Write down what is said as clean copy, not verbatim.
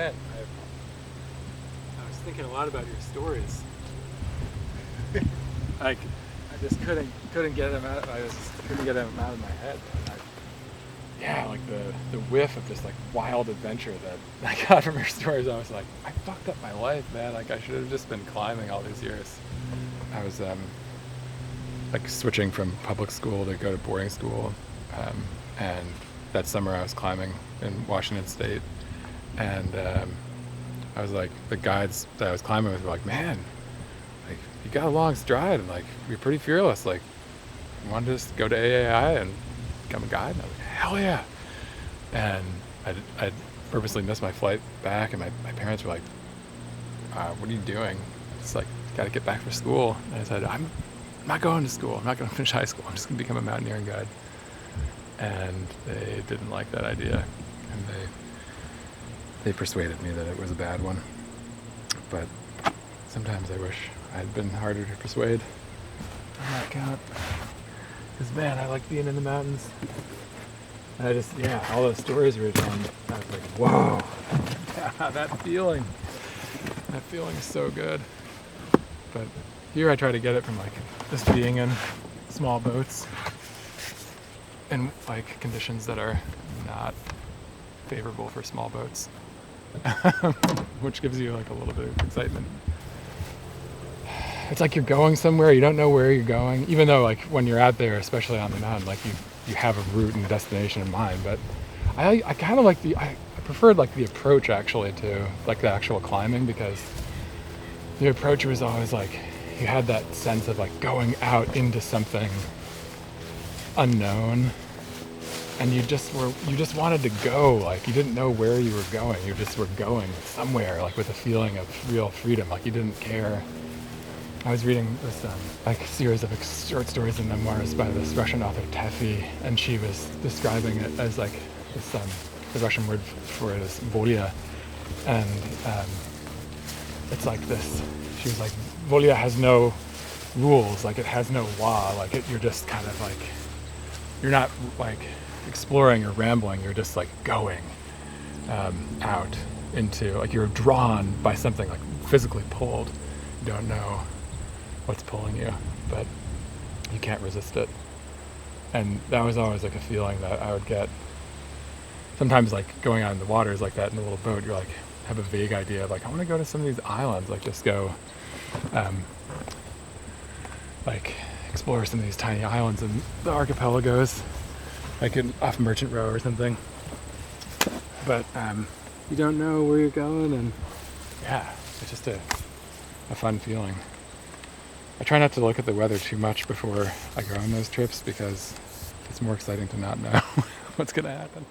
head. I was thinking a lot about your stories. Like, I just couldn't get them out. I just couldn't get them out of my head. Yeah, like the whiff of this like wild adventure that I got from your stories. I was like, I fucked up my life, man. Like I should have just been climbing all these years. I was like switching from public school to go to boarding school, and that summer I was climbing in Washington State, and I was like, the guides that I was climbing with were like, man, like you got a long stride and like you're pretty fearless. Like, you want to just go to AAI and become a guide? And I was like, hell yeah. And I purposely missed my flight back, and my parents were like, what are you doing? It's like, got to get back for school. And I said, I'm not going to school. I'm not going to finish high school. I'm just going to become a mountaineering guide. And they didn't like that idea, and they persuaded me that it was a bad one. But sometimes I wish I'd been harder to persuade on that count. Because man, I like being in the mountains. And I just, yeah, all those stories we were telling, I was like, whoa, yeah, that feeling is so good. But here I try to get it from like just being in small boats in like conditions that are not favorable for small boats, which gives you like a little bit of excitement. It's like you're going somewhere, you don't know where you're going, even though like when you're out there, especially on the mountain, like you have a route and a destination in mind. But I kind of like I preferred like the approach actually to like the actual climbing, because the approach was always like you had that sense of like going out into something unknown, and you just wanted to go. Like you didn't know where you were going, you just were going somewhere, like with a feeling of real freedom. Like you didn't care. I was reading this like series of short stories and memoirs by this Russian author Tefi, and she was describing it as like this the Russian word for it is volya, and it's like this. She was like, volya has no rules, like it has no law, like you're just kind of like, you're not like exploring or rambling, you're just like going out into, like you're drawn by something, like physically pulled. You don't know what's pulling you, but you can't resist it. And that was always like a feeling that I would get sometimes, like going out in the waters like that in a little boat. You're like, have a vague idea of like, I want to go to some of these islands, like just go like explore some of these tiny islands and the archipelagos, like off Merchant Row or something. But you don't know where you're going, and yeah, it's just a fun feeling. I try not to look at the weather too much before I go on those trips, because it's more exciting to not know what's going to happen.